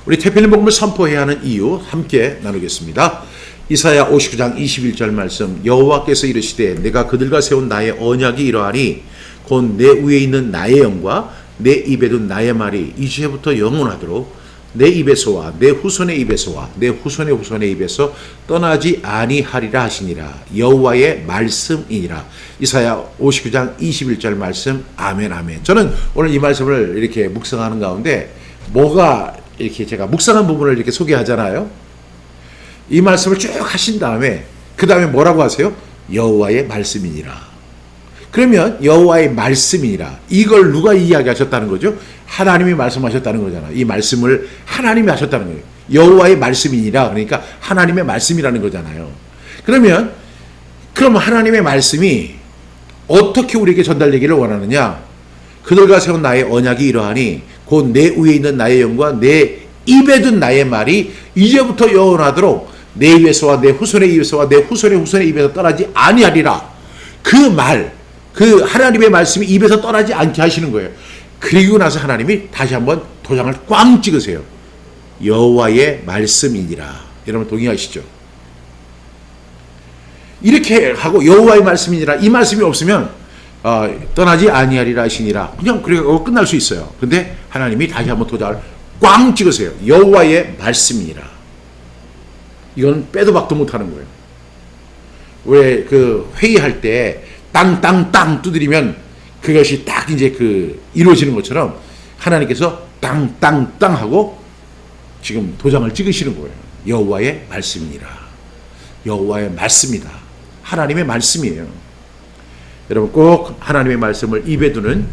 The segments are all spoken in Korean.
우리 태필린 복음을 선포해야 하는 이유 함께 나누겠습니다. 이사야 59장 21절 말씀, 여호와께서 이르시되 내가 그들과 세운 나의 언약이 이러하니 곧 내 위에 있는 나의 영과 내 입에 둔 나의 말이 이제부터 영원하도록 내 입에서와 내 후손의 입에서와 내 후손의 후손의 입에서 떠나지 아니하리라 하시니라. 여호와의 말씀이니라. 이사야 59장 21절 말씀. 아멘 아멘. 저는 오늘 이 말씀을 이렇게 묵상하는 가운데 뭐가 이렇게 제가 묵상한 부분을 이렇게 소개하잖아요. 이 말씀을 쭉 하신 다음에 그 다음에 뭐라고 하세요? 여호와의 말씀이니라. 그러면 여호와의 말씀이니라. 이걸 누가 이야기하셨다는 거죠? 하나님이 말씀하셨다는 거잖아요. 이 말씀을 하나님이 하셨다는 거예요. 여호와의 말씀이니라. 그러니까 하나님의 말씀이라는 거잖아요. 그러면 하나님의 말씀이 어떻게 우리에게 전달되기를 원하느냐? 그들과 세운 나의 언약이 이러하니 곧 내 위에 있는 나의 영과 내 입에 둔 나의 말이 이제부터 영원하도록 내 입에서와 내 후손의 입에서와 내 후손의 후손의 입에서 떠나지 아니하리라. 그 말, 그 하나님의 말씀이 입에서 떠나지 않게 하시는 거예요. 그리고 나서 하나님이 다시 한번 도장을 꽝 찍으세요. 여호와의 말씀이니라. 여러분 동의하시죠? 이렇게 하고 여호와의 말씀이니라. 이 말씀이 없으면 떠나지 아니하리라 하시니라. 그냥 그리고 끝날 수 있어요. 근데 하나님이 다시 한번 도장을 꽝 찍으세요. 여호와의 말씀이니라. 이건 빼도 박도 못하는 거예요. 왜 그 회의할 때 땅땅땅 두드리면 그것이 딱 이제 이루어지는 것처럼 하나님께서 땅땅땅 하고 지금 도장을 찍으시는 거예요. 여호와의 말씀이니라. 여호와의 말씀이다. 하나님의 말씀이에요. 여러분 꼭 하나님의 말씀을 입에 두는,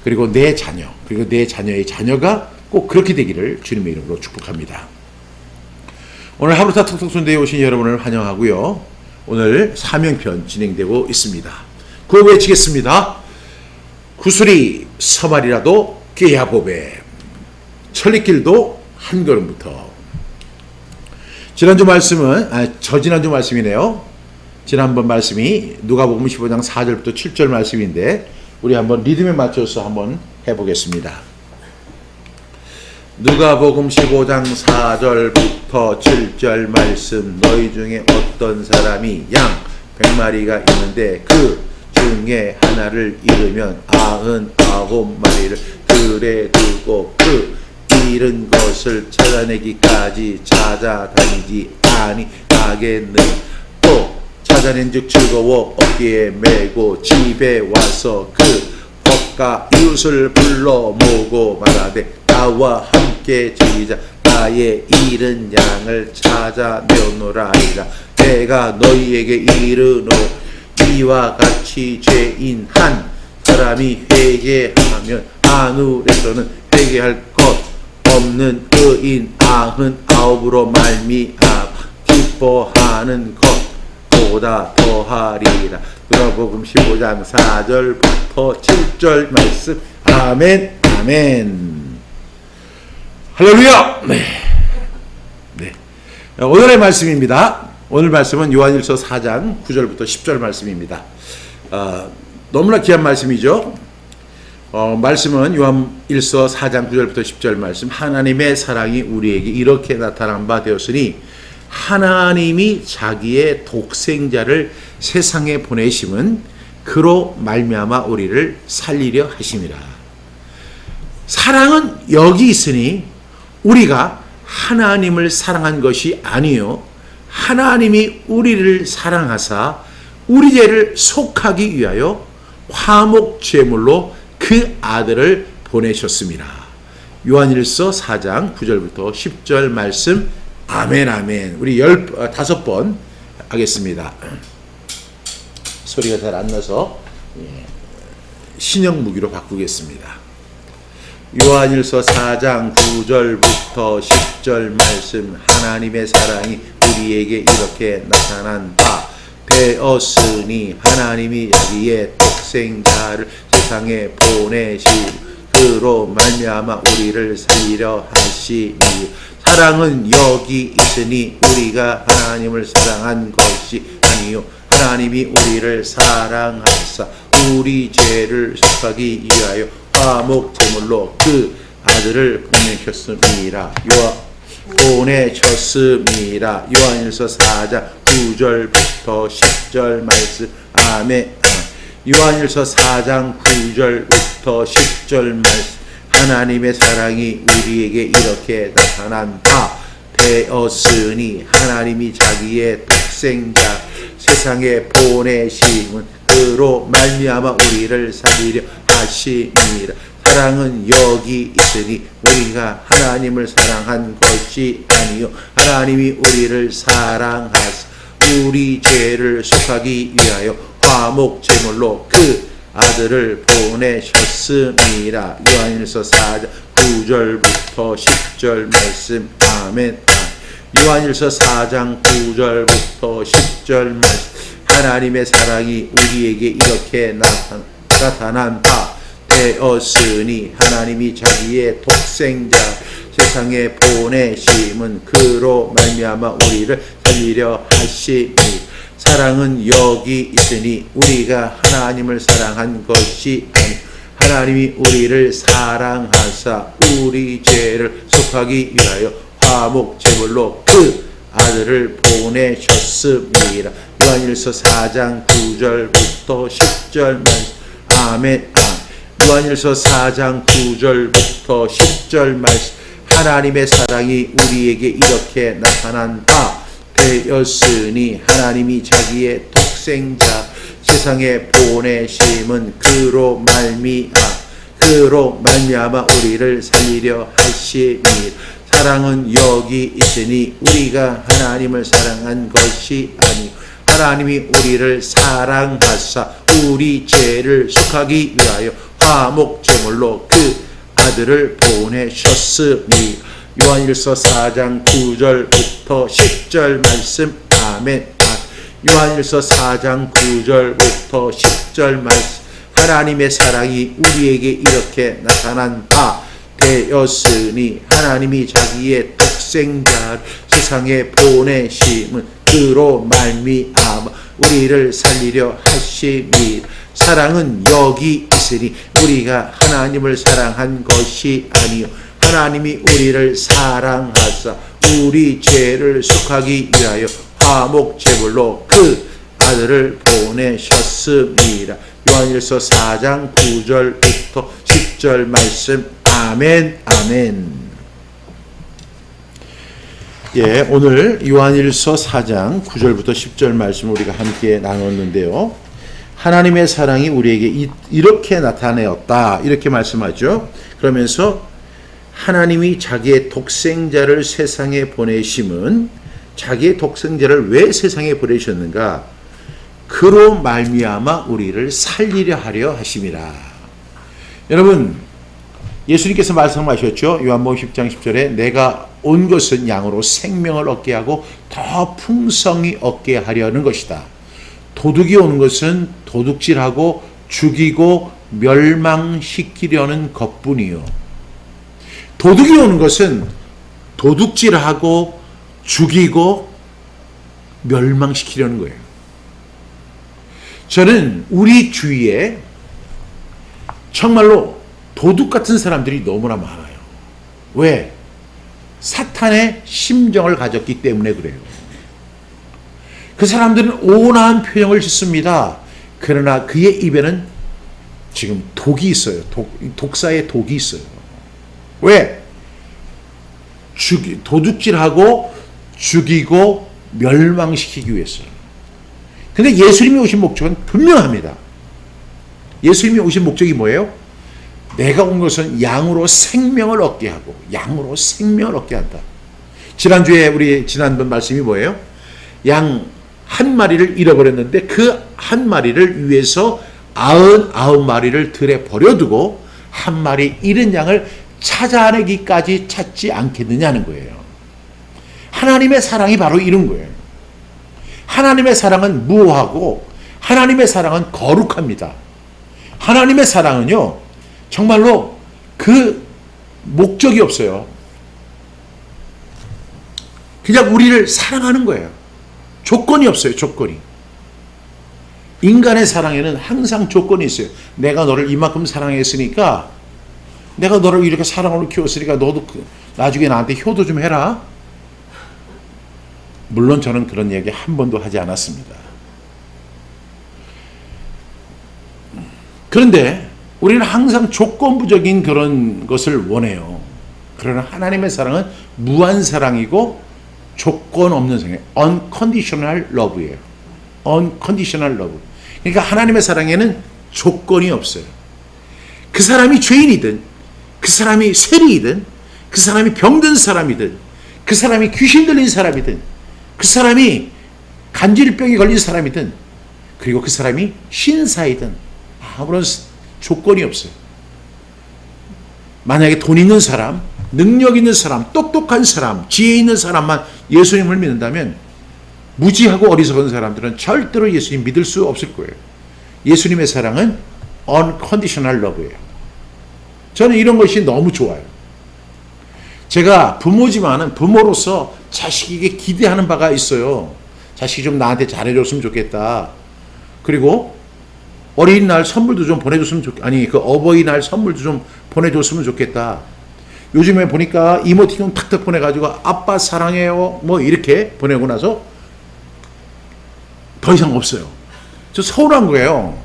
그리고 내 자녀, 그리고 내 자녀의 자녀가 꼭 그렇게 되기를 주님의 이름으로 축복합니다. 오늘 하루타 톡톡순대에 오신 여러분을 환영하고요. 오늘 사명편 진행되고 있습니다. 구호 외치겠습니다. 구슬이 서말이라도 꾀야보배, 천리길도 한 걸음부터. 지난주 말씀은 저지난주 말씀이네요. 지난번 말씀이 누가복음 15장 4절부터 7절 말씀인데 우리 한번 리듬에 맞춰서 한번 해보겠습니다. 누가복음 15장 4절부터 7절 말씀. 너희 중에 어떤 사람이 양 100마리가 있는데 그 중에 하나를 잃으면 99마리를 들에 두고 그 잃은 것을 찾아내기까지 찾아다니지 아니하겠느냐. 또 찾아낸 즉 즐거워 어깨에 메고 집에 와서 그 법과 이웃을 불러 모으고 말하되 나와 함께 즐기자. 나의 잃은 양을 찾아내오노라 하리라. 내가 너희에게 이르노 이와 같이 죄인 한 사람이 회개하면 하늘에서는 회개할 것 없는 의인 99으로 말미암아 기뻐하는 것보다 더하리라. 누가복음 15장 4절부터 7절 말씀. 아멘 아멘. 할렐루야. 네. 오늘의 말씀입니다. 오늘 말씀은 요한일서 4장 9절부터 10절 말씀입니다. 너무나 귀한 말씀이죠. 말씀은 요한일서 4장 9절부터 10절 말씀. 하나님의 사랑이 우리에게 이렇게 나타난 바 되었으니 하나님이 자기의 독생자를 세상에 보내심은 그로 말미암아 우리를 살리려 하심이라. 사랑은 여기 있으니 우리가 하나님을 사랑한 것이 아니요 하나님이 우리를 사랑하사 우리 죄를 속하기 위하여 화목 제물로 그 아들을 보내셨습니다. 요한일서 4장 9절부터 10절 말씀. 아멘 아멘. 우리 15번 하겠습니다. 소리가 잘 안 나서 신형 무기로 바꾸겠습니다. 요한일서 4장 9절부터 10절 말씀. 하나님의 사랑이 우리에게 이렇게 나타난 바 되었으니 하나님이 자기의 독생자를 세상에 보내시고 그로 말미암아 우리를 살리려 하시니 사랑은 여기 있으니 우리가 하나님을 사랑한 것이 아니요 하나님이 우리를 사랑하사 우리 죄를 속하기 위하여 화목 제물로 그 아들을 보내셨음이라. 보내셨습니다. 요한일서 4장 9절부터 10절 말씀. 아멘. 요한일서 4장 9절부터 10절 말씀. 하나님의 사랑이 우리에게 이렇게 나타난 바 되었으니 하나님이 자기의 독생자 세상에 보내심은 그로 말미암아 우리를 살리려 하심이라. 사랑은 여기 있으니 우리가 하나님을 사랑한 것이 아니요 하나님이 우리를 사랑하사 우리 죄를 속하기 위하여 화목 제물로 그 아들을 보내셨습니다. 요한일서 4장 9절부터 10절 말씀. 아멘. 요한일서 4장 9절부터 10절 말씀. 하나님의 사랑이 우리에게 이렇게 나타난 바 되었으니 하나님이 자기의 독생자 세상에 보내심은 그로 말미암아 우리를 살리려 하심이. 사랑은 여기 있으니 우리가 하나님을 사랑한 것이 아니 하나님이 우리를 사랑하사 우리 죄를 속하기 위하여 화목 제물로 그 아들을 보내셨습니다. 요한일서 4장 9절부터 10절 말씀. 아멘. 요한일서 4장 9절부터 10절 말씀. 하나님의 사랑이 우리에게 이렇게 나타난 바 되었으니 하나님이 자기의 독생자 세상에 보내심은 그로 말미암아 우리를 살리려 하심이. 사랑은 여기 있으니 우리가 하나님을 사랑한 것이 아니 하나님이 우리를 사랑하사 우리 죄를 속하기 위하여 화목 제물로 그 아들을 보내셨으니. 요한일서 4장 9절부터 10절 말씀. 아멘. 요한일서 4장 9절부터 10절 말씀. 하나님의 사랑이 우리에게 이렇게 나타난 바 되었으니 하나님이 자기의 독생자 세상에 보내심은 그로 말미암아 우리를 살리려 하심이. 사랑은 여기 있으니 우리가 하나님을 사랑한 것이 아니요 하나님이 우리를 사랑하사 우리 죄를 속하기 위하여 화목 제물로 그 아들을 보내셨습니다. 요한일서 4장 9절부터 10절 말씀. 아멘. 아멘. 예, 오늘 요한일서 4장 9절부터 10절 말씀 우리가 함께 나눴는데요. 하나님의 사랑이 우리에게 이렇게 나타내었다 이렇게 말씀하죠. 그러면서 하나님이 자기의 독생자를 세상에 보내심은 자기의 독생자를 왜 세상에 보내셨는가? 그로 말미암아 우리를 살리려 하려 하심이라. 여러분, 예수님께서 말씀하셨죠. 요한복음 10장 10절에 내가 온 것은 양으로 생명을 얻게 하고 더 풍성히 얻게 하려는 것이다. 도둑이 오는 것은 도둑질하고 죽이고 멸망시키려는 것뿐이요. 도둑이 오는 것은 도둑질하고 죽이고 멸망시키려는 거예요. 저는 우리 주위에 정말로 도둑 같은 사람들이 너무나 많아요. 왜? 사탄의 심정을 가졌기 때문에 그래요. 그 사람들은 온화한 표정을 짓습니다. 그러나 그의 입에는 지금 독이 있어요. 독사의 독이 있어요. 왜? 도둑질하고 죽이고 멸망시키기 위해서. 근데 예수님이 오신 목적은 분명합니다. 예수님이 오신 목적이 뭐예요? 내가 온 것은 양으로 생명을 얻게 하고 양으로 생명을 얻게 한다. 지난주에 우리 지난번 말씀이 뭐예요? 양 한 마리를 잃어버렸는데 그 한 마리를 위해서 99마리를 들에 버려두고 한 마리 잃은 양을 찾아내기까지 찾지 않겠느냐는 거예요. 하나님의 사랑이 바로 이런 거예요. 하나님의 사랑은 무오하고 하나님의 사랑은 거룩합니다. 하나님의 사랑은요, 정말로 그 목적이 없어요. 그냥 우리를 사랑하는 거예요. 조건이 없어요. 조건이. 인간의 사랑에는 항상 조건이 있어요. 내가 너를 이만큼 사랑했으니까 내가 너를 이렇게 사랑으로 키웠으니까 너도 나중에 나한테 효도 좀 해라. 물론 저는 그런 얘기 한 번도 하지 않았습니다. 그런데 우리는 항상 조건부적인 그런 것을 원해요. 그러나 하나님의 사랑은 무한 사랑이고 조건 없는 사랑이에요. unconditional love예요. unconditional love. 그러니까 하나님의 사랑에는 조건이 없어요. 그 사람이 죄인이든, 그 사람이 세리이든, 그 사람이 병든 사람이든, 그 사람이 귀신 들린 사람이든, 그 사람이 간질병에 걸린 사람이든, 그리고 그 사람이 신사이든 아무런 조건이 없어요. 만약에 돈 있는 사람, 능력 있는 사람, 똑똑한 사람, 지혜 있는 사람만 예수님을 믿는다면 무지하고 어리석은 사람들은 절대로 예수님 믿을 수 없을 거예요. 예수님의 사랑은 unconditional love예요. 저는 이런 것이 너무 좋아요. 제가 부모지만은 부모로서 자식에게 기대하는 바가 있어요. 자식이 좀 나한테 잘해줬으면 좋겠다. 그리고 어린이날 선물도 좀 보내줬으면 좋겠다. 아니, 그 어버이날 선물도 좀 보내줬으면 좋겠다. 요즘에 보니까 이모티콘 탁탁 보내가지고 아빠 사랑해요 뭐 이렇게 보내고 나서 더 이상 없어요. 저 서운한 거예요.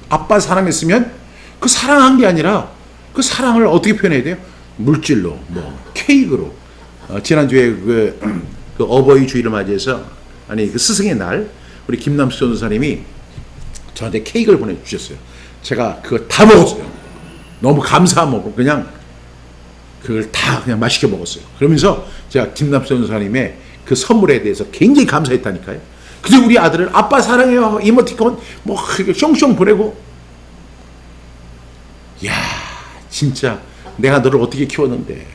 아빠 사랑했으면 그 사랑한 게 아니라 그 사랑을 어떻게 표현해야 돼요? 물질로, 뭐 케이크로. 지난주에 그 어버이 주일을 맞이해서, 아니 그 스승의 날, 우리 김남수 전도사님이 저한테 케이크를 보내주셨어요. 제가 그걸 다 먹었어요. 너무 감사하고 그냥 그걸 다 그냥 맛있게 먹었어요. 그러면서 제가 김남수 전도사님의 그 선물에 대해서 굉장히 감사했다니까요. 근데 우리 아들은 아빠 사랑해요 이모티콘 뭐 숑숑 보내고, 야 진짜 내가 너를 어떻게 키웠는데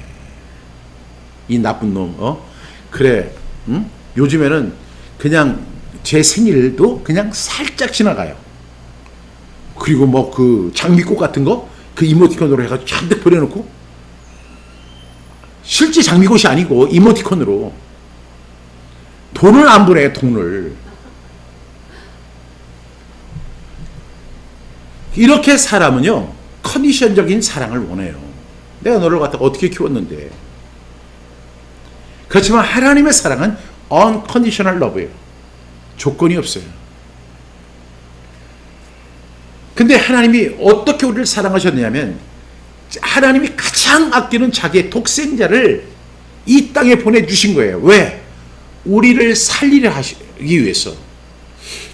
이 나쁜 놈. 그래, 응? 요즘에는 그냥 제 생일도 그냥 살짝 지나가요. 그리고 뭐 그 장미꽃 같은 거 그 이모티콘으로 해가지고 잔뜩 보내놓고, 실제 장미꽃이 아니고 이모티콘으로 돈을 안 보내요. 돈을. 이렇게 사람은요 컨디션적인 사랑을 원해요. 내가 너를 갖다가 어떻게 키웠는데. 그렇지만 하나님의 사랑은 unconditional love예요. 조건이 없어요. 근데 하나님이 어떻게 우리를 사랑하셨냐면, 하나님이 가장 아끼는 자기의 독생자를 이 땅에 보내주신 거예요. 왜? 우리를 살리려 하기 위해서.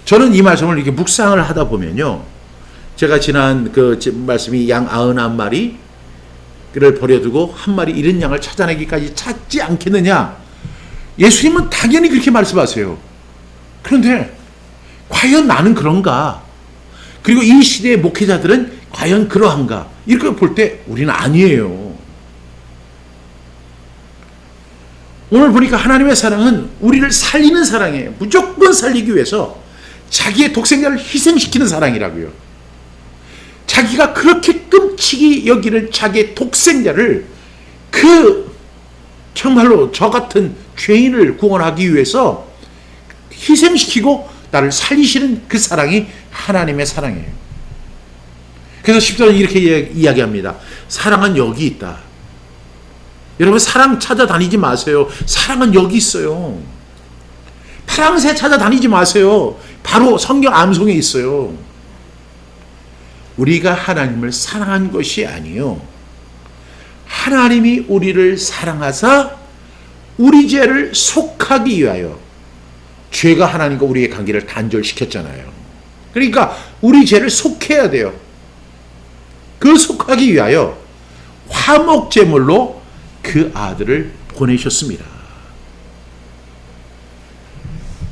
저는 이 말씀을 이렇게 묵상을 하다 보면요, 제가 지난 그 말씀이 양 99마리를 버려두고 한 마리 잃은 양을 찾아내기까지 찾지 않겠느냐. 예수님은 당연히 그렇게 말씀하세요. 그런데 과연 나는 그런가? 그리고 이 시대의 목회자들은 과연 그러한가? 이렇게 볼 때 우리는 아니에요. 오늘 보니까 하나님의 사랑은 우리를 살리는 사랑이에요. 무조건 살리기 위해서 자기의 독생자를 희생시키는 사랑이라고요. 자기가 그렇게 끔찍이 여기는 자기의 독생자를, 그 정말로 저 같은 죄인을 구원하기 위해서 희생시키고 나를 살리시는 그 사랑이 하나님의 사랑이에요. 그래서 10절은 이렇게 이야기합니다. 사랑은 여기 있다. 여러분, 사랑 찾아다니지 마세요. 사랑은 여기 있어요. 파랑새 찾아다니지 마세요. 바로 성경 암송에 있어요. 우리가 하나님을 사랑한 것이 아니요, 하나님이 우리를 사랑하사 우리 죄를 속하기 위하여, 죄가 하나님과 우리의 관계를 단절시켰잖아요. 그러니까 우리 죄를 속해야 돼요. 그 속하기 위하여 화목제물로 그 아들을 보내셨습니다.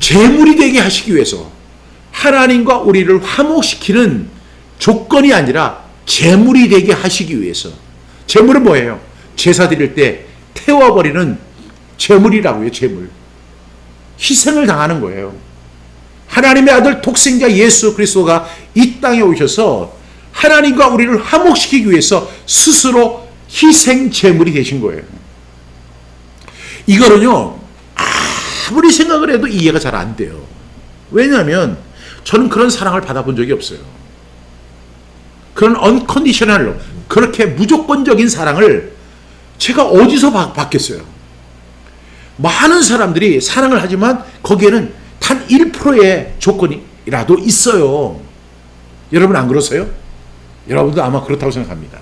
제물이 되게 하시기 위해서, 하나님과 우리를 화목시키는 조건이 아니라 제물이 되게 하시기 위해서. 제물은 뭐예요? 제사 드릴 때 태워버리는 제물이라고요. 제물. 희생을 당하는 거예요. 하나님의 아들 독생자 예수 그리스도가 이 땅에 오셔서 하나님과 우리를 화목시키기 위해서 스스로 희생 제물이 되신 거예요. 이거는요, 아무리 생각을 해도 이해가 잘 안 돼요. 왜냐하면 저는 그런 사랑을 받아본 적이 없어요. 그런 unconditional love, 그렇게 무조건적인 사랑을 제가 어디서 받겠어요? 많은 사람들이 사랑을 하지만 거기에는 단 1%의 조건이라도 있어요. 여러분 안 그러세요? 여러분도 아마 그렇다고 생각합니다.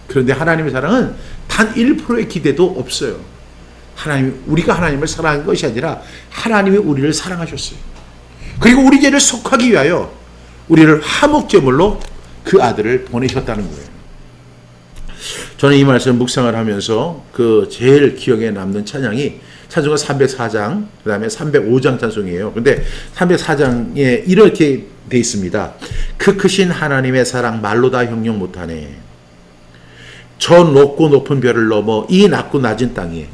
그런데 하나님의 사랑은 단 1%의 기대도 없어요. 우리가 하나님을 사랑한 것이 아니라 하나님이 우리를 사랑하셨어요. 그리고 우리 죄를 속하기 위하여 우리를 화목제물로 그 아들을 보내셨다는 거예요. 저는 이 말씀 묵상을 하면서 제일 기억에 남는 찬양이 찬송가 304장, 그 다음에 305장 찬송이에요. 근데 304장에 이렇게 돼 있습니다. 그 크신 하나님의 사랑 말로 다 형용 못하네. 저 높고 높은 별을 넘어 이 낮고 낮은 땅에.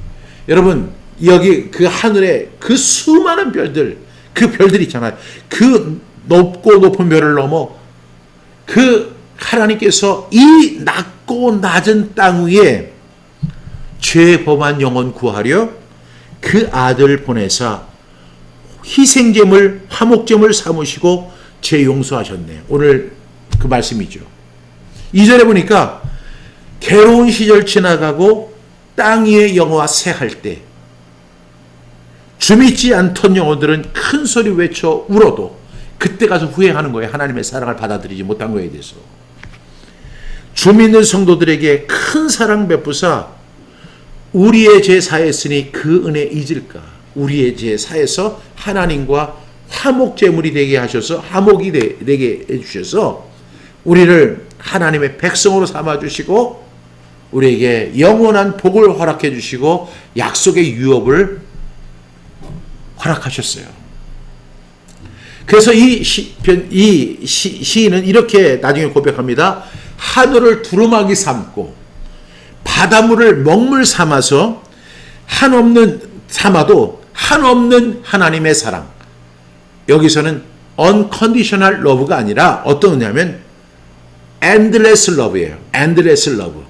여러분, 여기 그 하늘에 그 수많은 별들, 그 별들 있잖아요. 그 높고 높은 별을 넘어 그 하나님께서 이 낮고 낮은 땅 위에 죄 범한 영혼 구하려 그 아들 보내사 희생제물, 화목제물 삼으시고 죄 용서하셨네. 오늘 그 말씀이죠. 2절에 보니까 괴로운 시절 지나가고 땅 위의 영어와 새할 때 주 믿지 않던 영혼들은 큰 소리 외쳐 울어도 그때 가서 후회하는 거예요. 하나님의 사랑을 받아들이지 못한 거에 대해서. 주 믿는 성도들에게 큰 사랑 베푸사 우리의 죄 사했으니 그 은혜 잊을까. 우리의 죄 사해서 하나님과 화목제물이 되게 하셔서 화목이 되게 해주셔서 우리를 하나님의 백성으로 삼아주시고 우리에게 영원한 복을 허락해 주시고 약속의 유업을 허락하셨어요. 그래서 이 시인은 이렇게 나중에 고백합니다. 하늘을 두루마기 삼고 바닷물을 먹물 삼아서 삼아도 한없는 하나님의 사랑. 여기서는 unconditional love가 아니라 어떤 의미냐면 endless love예요. endless love.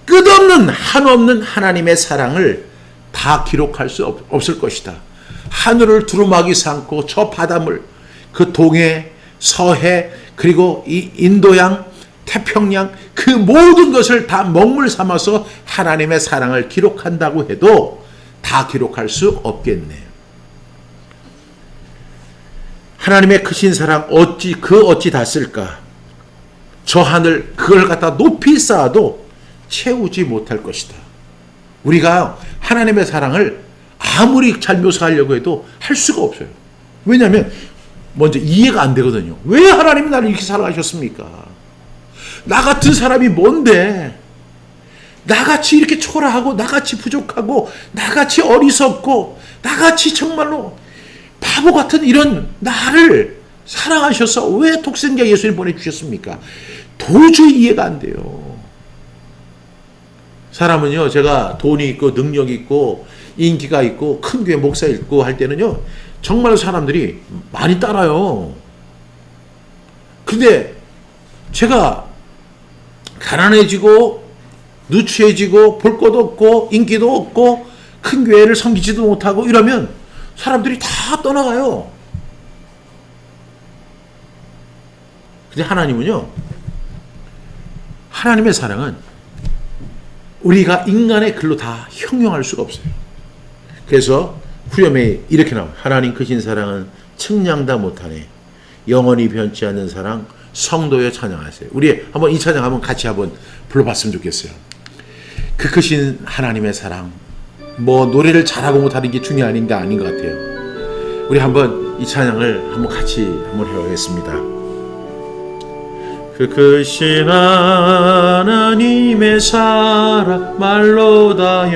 끝없는 한없는 하나님의 사랑을 다 기록할 수 없을 것이다. 하늘을 두루마기 삼고 저 바닷물, 그 동해, 서해, 그리고 이 인도양, 태평양 그 모든 것을 다 먹물 삼아서 하나님의 사랑을 기록한다고 해도 다 기록할 수 없겠네. 하나님의 크신 사랑 어찌 다 쓸까? 저 하늘 그걸 갖다 높이 쌓아도 채우지 못할 것이다. 우리가 하나님의 사랑을 아무리 잘 묘사하려고 해도 할 수가 없어요. 왜냐하면 먼저 이해가 안 되거든요. 왜 하나님이 나를 이렇게 사랑하셨습니까? 나 같은 사람이 뭔데? 나같이 이렇게 초라하고 나같이 부족하고 나같이 어리석고 나같이 정말로 바보 같은 이런 나를 사랑하셔서 왜 독생자 예수를 보내주셨습니까? 도저히 이해가 안 돼요. 사람은요, 제가 돈이 있고 능력이 있고 인기가 있고 큰 교회 목사 있고 할 때는요 정말 사람들이 많이 따라요. 근데 제가 가난해지고 누추해지고 볼 것도 없고 인기도 없고 큰 교회를 섬기지도 못하고 이러면 사람들이 다 떠나가요. 근데 하나님은요, 하나님의 사랑은 우리가 인간의 글로 다 형용할 수가 없어요. 그래서 후렴에 이렇게 나와요. 하나님 크신 사랑은 측량다 못하네. 영원히 변치 않는 사랑 성도여 찬양하세요. 우리 한번 이 찬양 한번 같이 한번 불러봤으면 좋겠어요. 그 크신 하나님의 사랑. 뭐 노래를 잘하고 못하는 게 중요한 게 아닌 것 같아요. 우리 한번 이 찬양을 한번 같이 한번 해보겠습니다. 그 크신 하나님의 사랑 말로 다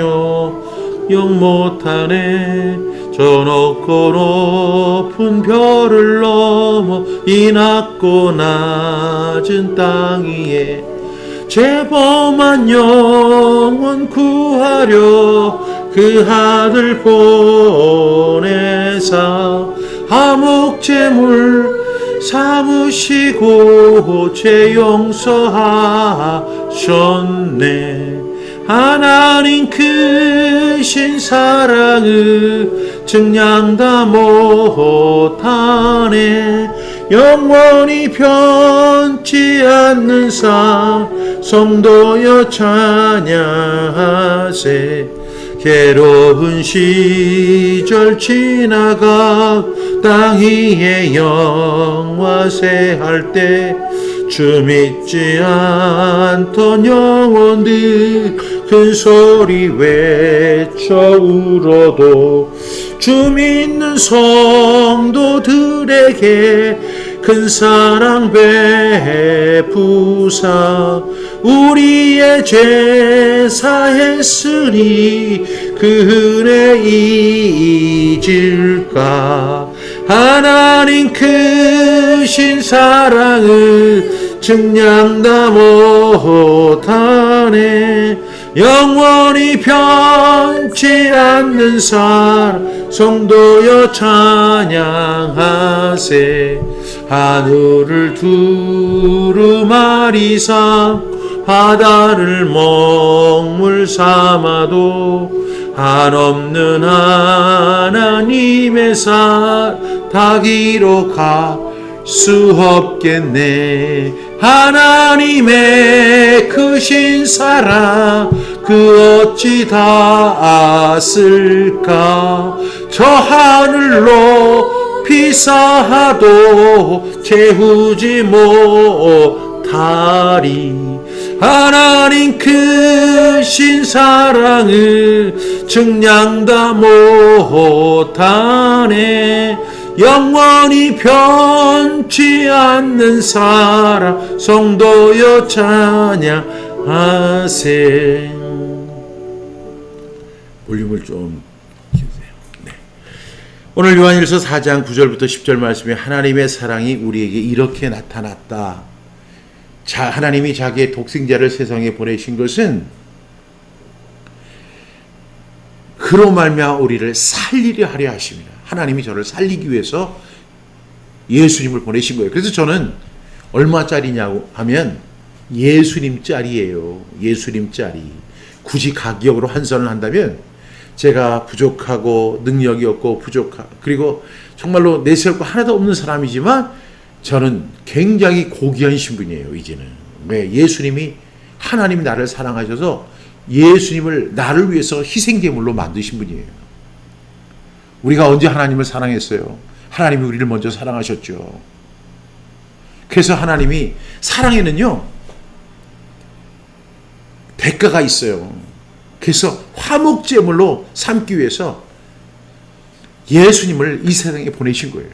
영 못하네. 저 높고 높은 별을 넘어 이 낮고 낮은 땅 위에 죄 범한 영혼 구하려 그 아들 보내사 화목제물 삼으시고 죄 용서하셨네. 하나님 크신 사랑을 측량 다 못하네. 영원히 변치 않는 성도여 찬양하세. 괴로운 시절 지나가 땅 위에 영화세할 때 주 믿지 않던 영혼들 큰 소리 외쳐 울어도 주 믿는 성도들에게 큰 사랑 베푸사 우리의 죄 사했으니 그 은혜 잊을까. 하나님 크신 사랑을 증량다 못하네. 영원히 변치 않는 사랑 성도여 찬양하세. 하늘을 두루마리사 바다를 먹물 삼아도 한없는 하나님의 다 기록할 수 없겠네. 하나님의 크신 사랑 그 어찌 다 아실까. 저 하늘로 피사하도 채우지 못하리. 하나님 크신 사랑을 증량다 못하네. 영원히 변치 않는 사랑 성도여 찬양하세. 볼륨을 좀 키우세요. 네. 오늘 요한일서 4장 9절부터 10절 말씀에 하나님의 사랑이 우리에게 이렇게 나타났다. 하나님이 자기의 독생자를 세상에 보내신 것은 그로 말미암아 우리를 살리려 하려 하십니다. 하나님이 저를 살리기 위해서 예수님을 보내신 거예요. 그래서 저는 얼마짜리냐고 하면 예수님짜리예요. 예수님짜리. 굳이 가격으로 환산을 한다면 제가 부족하고 능력이 없고 그리고 정말로 내세울 거 하나도 없는 사람이지만 저는 굉장히 고귀한 신분이에요. 이제는. 왜? 예수님이 하나님이 나를 사랑하셔서 예수님을 나를 위해서 희생제물로 만드신 분이에요. 우리가 언제 하나님을 사랑했어요? 하나님이 우리를 먼저 사랑하셨죠. 그래서 하나님이 사랑에는요 대가가 있어요. 그래서 화목제물로 삼기 위해서 예수님을 이 세상에 보내신 거예요.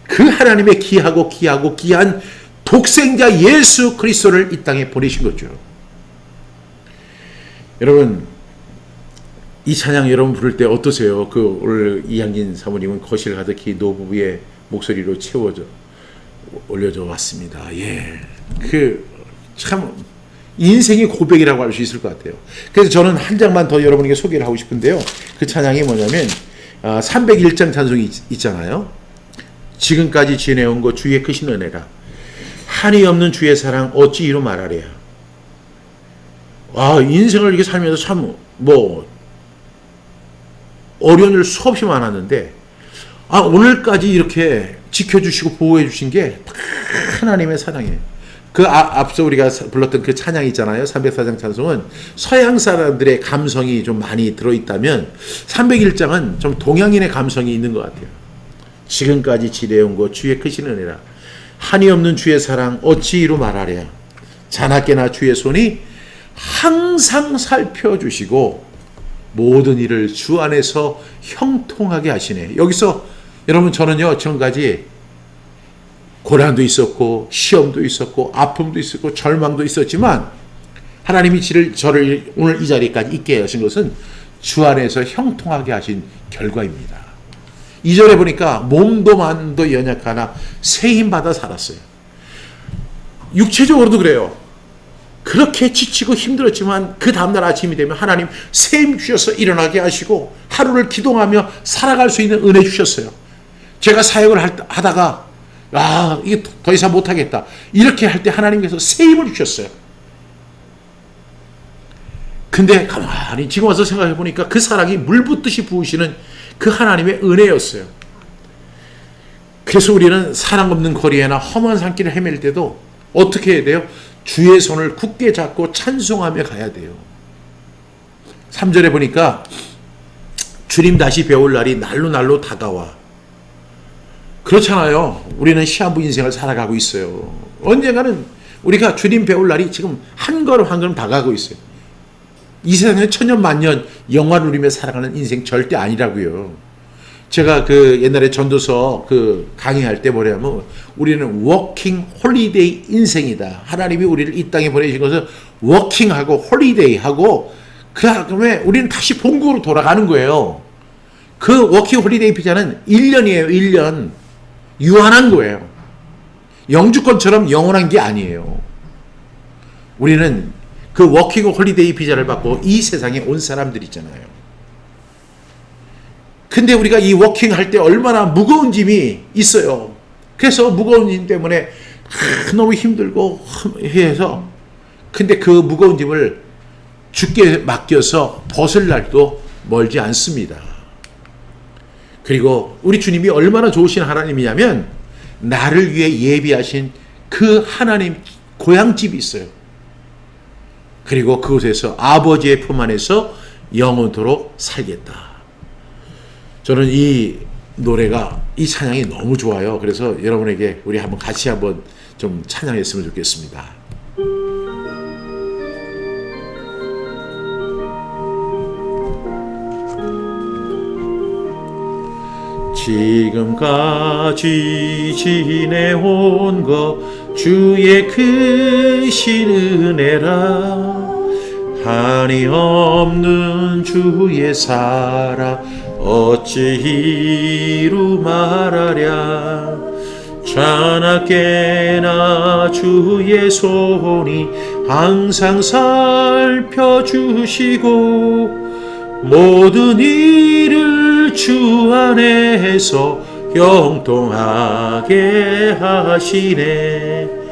그 하나님의 귀하고 귀한 독생자 예수 그리스도를 이 땅에 보내신 거죠. 여러분, 이 찬양 여러분 부를 때 어떠세요? 오늘 이향진 사모님은 거실 가득히 노부부의 목소리로 올려져 왔습니다. 예. 참 인생의 고백이라고 할 수 있을 것 같아요. 그래서 저는 한 장만 더 여러분에게 소개를 하고 싶은데요. 그 찬양이 뭐냐면 301장 찬송이 있잖아요. 지금까지 지내온 것 주의 크신 은혜라. 한이 없는 주의 사랑 어찌 이루 말하랴. 인생을 이렇게 살면서 참 어려운 일 수없이 많았는데 오늘까지 이렇게 지켜주시고 보호해 주신 게 하나님의 사랑이에요. 앞서 우리가 불렀던 그 찬양 있잖아요. 304장 찬송은 서양 사람들의 감성이 좀 많이 들어있다면 301장은 좀 동양인의 감성이 있는 것 같아요. 지금까지 지내온 것 주의 크신 은혜라. 한이 없는 주의 사랑 어찌 이루 말하랴. 자나깨나 주의 손이 항상 살펴주시고 모든 일을 주 안에서 형통하게 하시네. 여기서 여러분 저는요 지금까지 고난도 있었고 시험도 있었고 아픔도 있었고 절망도 있었지만 하나님이 저를 오늘 이 자리까지 있게 하신 것은 주 안에서 형통하게 하신 결과입니다. 2절에 보니까 몸도 만도 연약하나 새 힘 받아 살았어요. 육체적으로도 그래요. 그렇게 지치고 힘들었지만 그 다음날 아침이 되면 하나님 새 힘 주셔서 일어나게 하시고 하루를 기도하며 살아갈 수 있는 은혜 주셨어요. 제가 사역을 하다가 이게 더 이상 못하겠다 이렇게 할 때 하나님께서 새 힘을 주셨어요. 근데 가만히 지금 와서 생각해 보니까 그 사랑이 물 붓듯이 부으시는 그 하나님의 은혜였어요. 그래서 우리는 사랑 없는 거리에나 험한 산길을 헤맬 때도 어떻게 해야 돼요? 주의 손을 굳게 잡고 찬송하며 가야 돼요. 3절에 보니까 주님 다시 배울 날이 날로 다가와. 그렇잖아요. 우리는 시한부 인생을 살아가고 있어요. 언젠가는 우리가 주님 배울 날이 지금 한 걸음 한 걸음 다가가고 있어요. 이 세상에 천년만년 영화 누리며 살아가는 인생 절대 아니라고요. 제가 그 옛날에 전도서 그 강의할 때 뭐냐면 우리는 워킹 홀리데이 인생이다. 하나님이 우리를 이 땅에 보내신 것은 워킹하고 홀리데이하고 그 다음에 우리는 다시 본국으로 돌아가는 거예요. 그 워킹 홀리데이 비자는 1년이에요. 1년. 유한한 거예요. 영주권처럼 영원한 게 아니에요. 우리는 그 워킹 홀리데이 비자를 받고 이 세상에 온 사람들 있잖아요. 근데 우리가 이 워킹 할 때 얼마나 무거운 짐이 있어요. 그래서 무거운 짐 때문에 너무 힘들고 해서 근데 그 무거운 짐을 주께 맡겨서 벗을 날도 멀지 않습니다. 그리고 우리 주님이 얼마나 좋으신 하나님이냐면 나를 위해 예비하신 그 하나님 고향집이 있어요. 그리고 그곳에서 아버지의 품 안에서 영원토록 살겠다. 저는 이 노래가 이 찬양이 너무 좋아요. 그래서 여러분에게 우리 한번 같이 한번 좀 찬양했으면 좋겠습니다. 지금까지 지내온 것 주의 크신 은혜라 한이 없는 주의 사랑 어찌 이루 말하랴 자나깨나 주의 손이 항상 살펴주시고 모든 일을 주 안에서 형통하게 하시네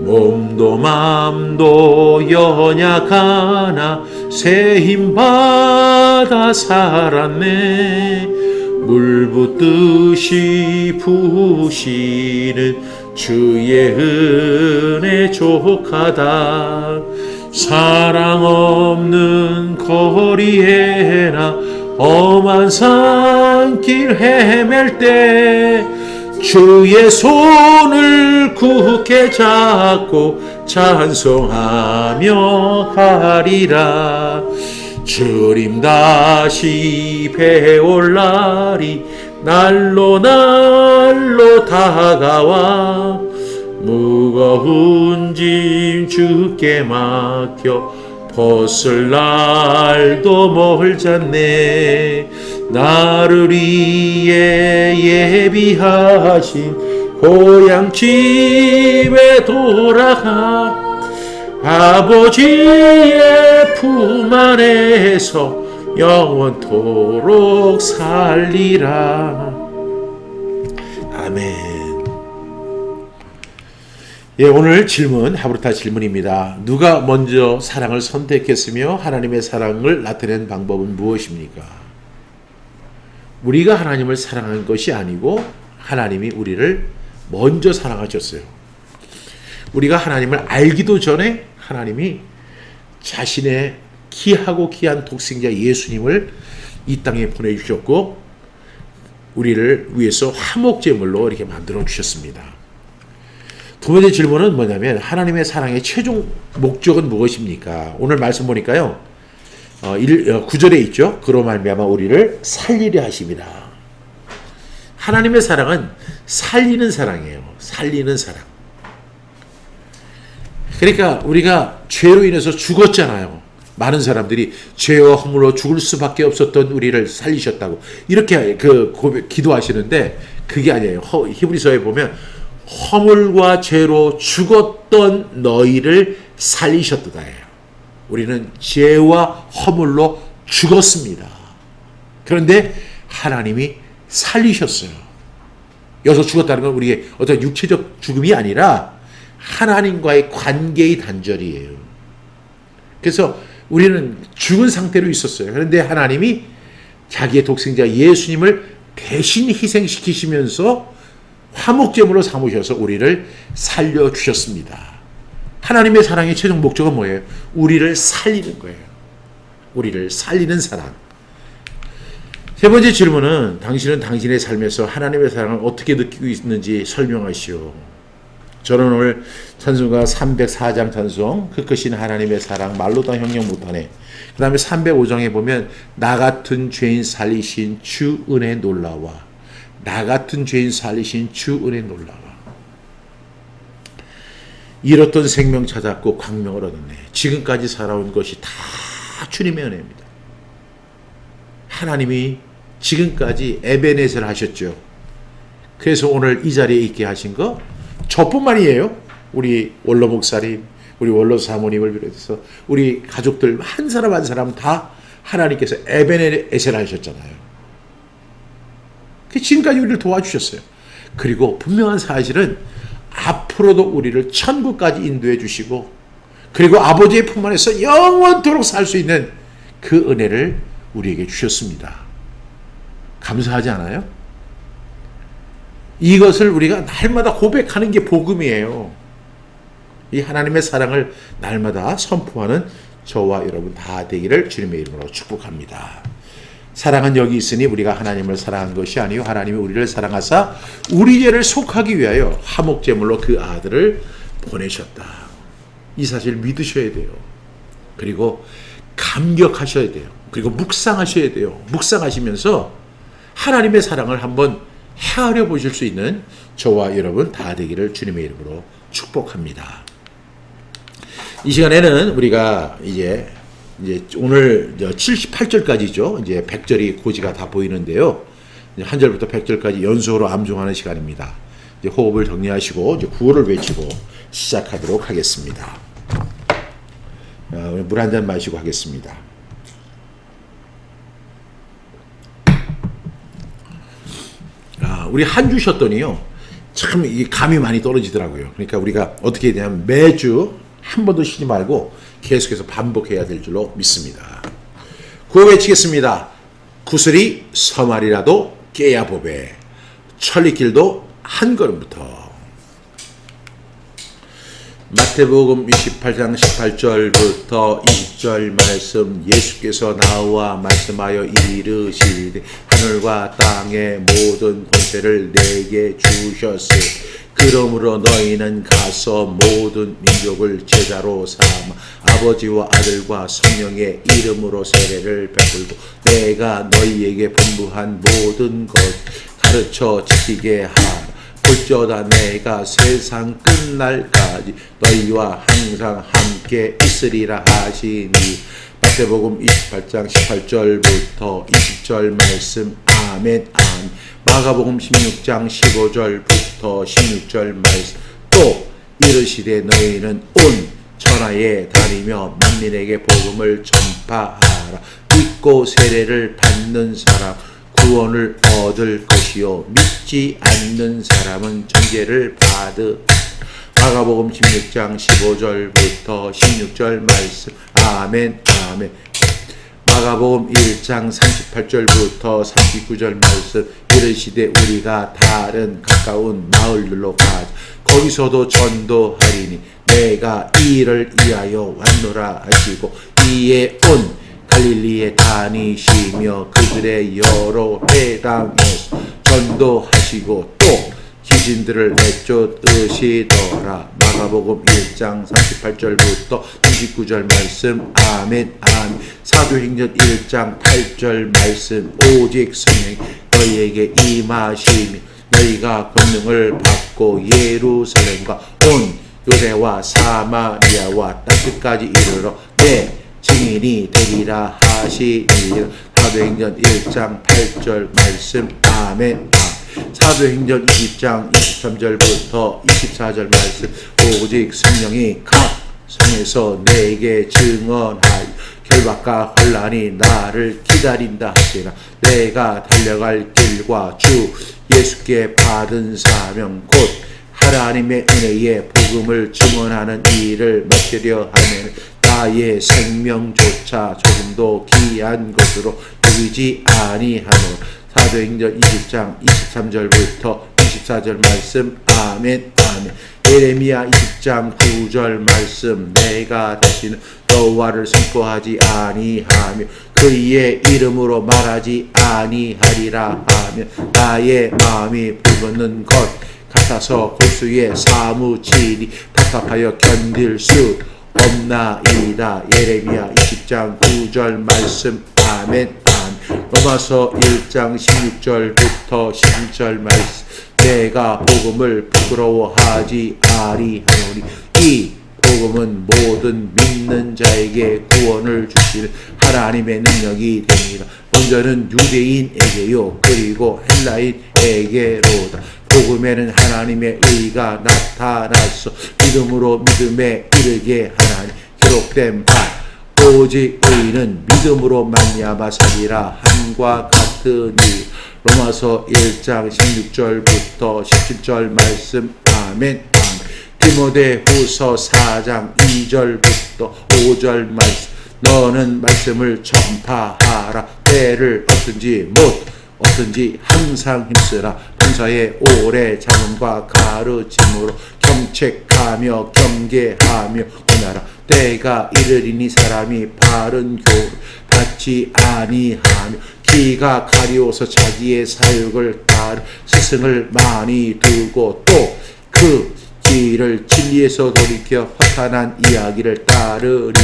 몸도 맘도 연약하나 새 힘받아 살았네 물 붓듯이 부으시는 주의 은혜 족하다 사랑 없는 거리에나 험한 산길 헤맬 때 주의 손을 굳게 잡고 찬송하며 가리라 주님 다시 배올 날이 날로 다가와 무거운 짐 주께 맡겨 벗을 날도 멀잖네 나를 위해 예비하신 고향집에 돌아가 아버지의 품 안에서 영원토록 살리라 아멘. 예, 오늘 질문, 하브르타 질문입니다. 누가 먼저 사랑을 선택했으며 하나님의 사랑을 나타낸 방법은 무엇입니까? 우리가 하나님을 사랑한 것이 아니고 하나님이 우리를 먼저 사랑하셨어요. 우리가 하나님을 알기도 전에 하나님이 자신의 귀하고 귀한 독생자 예수님을 이 땅에 보내주셨고 우리를 위해서 화목제물로 이렇게 만들어 주셨습니다. 두 번째 질문은 뭐냐면 하나님의 사랑의 최종 목적은 무엇입니까? 오늘 말씀 보니까요. 9절에 있죠. 그로 말미암아 우리를 살리려 하심이라. 하나님의 사랑은 살리는 사랑이에요. 살리는 사랑. 그러니까 우리가 죄로 인해서 죽었잖아요. 많은 사람들이 죄와 허물로 죽을 수밖에 없었던 우리를 살리셨다고 이렇게 기도하시는데 그게 아니에요. 히브리서에 보면 허물과 죄로 죽었던 너희를 살리셨도다 해요. 우리는 죄와 허물로 죽었습니다. 그런데 하나님이 살리셨어요. 여기서 죽었다는 건 우리의 어떤 육체적 죽음이 아니라 하나님과의 관계의 단절이에요. 그래서 우리는 죽은 상태로 있었어요. 그런데 하나님이 자기의 독생자 예수님을 대신 희생시키시면서 화목제물로 삼으셔서 우리를 살려주셨습니다. 하나님의 사랑의 최종 목적은 뭐예요? 우리를 살리는 거예요. 우리를 살리는 사랑. 세 번째 질문은 당신은 당신의 삶에서 하나님의 사랑을 어떻게 느끼고 있는지 설명하시오. 저는 오늘 찬송가 304장 찬송 그 크신 하나님의 사랑 말로 다 형용 못하네. 그 다음에 305장에 보면 나 같은 죄인 살리신 주 은혜 놀라와. 나 같은 죄인 살리신 주 은혜 놀라와. 잃었던 생명 찾았고 광명을 얻었네. 지금까지 살아온 것이 다 주님의 은혜입니다. 하나님이 지금까지 에베네셀 하셨죠. 그래서 오늘 이 자리에 있게 하신 거 저뿐만이에요. 우리 원로 목사님, 우리 원로 사모님을 비롯해서 우리 가족들 한 사람 한 사람 다 하나님께서 에베네셀 하셨잖아요. 지금까지 우리를 도와주셨어요. 그리고 분명한 사실은 앞으로도 우리를 천국까지 인도해 주시고 그리고 아버지의 품 안에서 영원토록 살 수 있는 그 은혜를 우리에게 주셨습니다. 감사하지 않아요? 이것을 우리가 날마다 고백하는 게 복음이에요. 이 하나님의 사랑을 날마다 선포하는 저와 여러분 다 되기를 주님의 이름으로 축복합니다. 사랑은 여기 있으니 우리가 하나님을 사랑한 것이 아니요 하나님이 우리를 사랑하사 우리 죄를 속하기 위하여 화목제물로 그 아들을 보내셨다. 이 사실 믿으셔야 돼요. 그리고 감격하셔야 돼요. 그리고 묵상하셔야 돼요. 묵상하시면서 하나님의 사랑을 한번 헤아려 보실 수 있는 저와 여러분 다 되기를 주님의 이름으로 축복합니다. 이 시간에는 우리가 이제 오늘 78절까지죠. 이제 100절이 고지가 다 보이는데요. 이제 1절부터 100절까지 연속으로 암송하는 시간입니다. 이제 호흡을 정리하시고 이제 구호를 외치고 시작하도록 하겠습니다. 물 한 잔 마시고 하겠습니다. 우리 한 주 쉬었더니요. 참 이 감이 많이 떨어지더라고요. 그러니까 우리가 어떻게 해야 되냐면 매주 한 번도 쉬지 말고 계속해서 반복해야 될 줄로 믿습니다. 구호 외치겠습니다. 구슬이 서말이라도 깨야 보배. 천리길도 한 걸음부터. 마태복음 28장 18절부터 20절 말씀 예수께서 나와 말씀하여 이르시되 하늘과 땅의 모든 권세를 내게 주셨으니 그러므로 너희는 가서 모든 민족을 제자로 삼아 아버지와 아들과 성령의 이름으로 세례를 베풀고 내가 너희에게 분부한 모든 것 가르쳐 지키게 하라. 볼지어다 내가 세상 끝날까지 너희와 항상 함께 있으리라 하시니. 마태복음 28장 18절부터 20절 말씀 아멘 아멘. 마가복음 16장 15절부터 16절 말씀 또 이르시되 너희는 온 천하에 다니며 만민에게 복음을 전파하라. 믿고 세례를 받는 사람 구원을 얻을 것이요 믿지 않는 사람은 정죄를 받으. 마가복음 16장 15절부터 16절 말씀 아멘 아멘. 마가복음 1장 38절부터 39절 말씀 이르시되 우리가 다른 가까운 마을들로 가자. 거기서도 전도하리니 내가 이 일을 위하여 왔노라 하시고 이에 온 갈릴리에 다니시며 그들의 여러 회당에서 전도하시고 또 기진들을 내쫓으시더라. 마가복음 1장 38절부터 29절 말씀 아멘 아멘. 사도행전 1장 8절 말씀 오직 성령이 너희에게 임하시며 너희가 권능을 받고 예루살렘과 온 유대와 사마리아와 땅끝까지 이르러 내 증인이 되리라 하시니. 사도행전 1장 8절 말씀 아멘 아멘. 사도행전 20장 23절부터 24절 말씀 오직 성령이 각 성에서 내게 증언하여 결박과 혼란이 나를 기다린다 하시나. 내가 달려갈 길과 주 예수께 받은 사명 곧 하나님의 은혜의 복음을 증언하는 일을 맡으려 하면 나의 생명조차 조금도 귀한 것으로 여기지 아니하노. 사도행전 20장 23절부터 14절 말씀 아멘 아멘. 예레미야 20장 9절 말씀 내가 다시는 여호와를 선포하지 아니하며 그의 이름으로 말하지 아니하리라 하며 나의 마음이 불붙는 것 같아서 골수에 사무치니 답답하여 견딜 수 없나이다. 예레미야 20장 9절 말씀 아멘 아멘. 로마서 1장 16절부터 11절 말씀 내가 복음을 부끄러워하지 아니하노니 이 복음은 모든 믿는 자에게 구원을 주시는 하나님의 능력이 됩니다. 먼저는 유대인에게요 그리고 헬라인에게로다. 복음에는 하나님의 의가 나타나서 믿음으로 믿음에 이르게 하나니 기록된 바 오직 의는 믿음으로 말미암아 살리라 함과 같으니. 로마서 1장 16절부터 17절 말씀 아멘 아멘. 디모데후서 4장 2절부터 5절 말씀 너는 말씀을 전파하라. 때를 어떤지 항상 힘쓰라. 봉사에 오래 참음과 가르침으로 경책하며 경계하며 권하라. 때가 이르리니 사람이 바른 교훈을 받지 아니하며 기가 가리워서 자기의 사욕을 따르 스승을 많이 두고 또 그 길을 진리에서 돌이켜 허탄한 이야기를 따르리.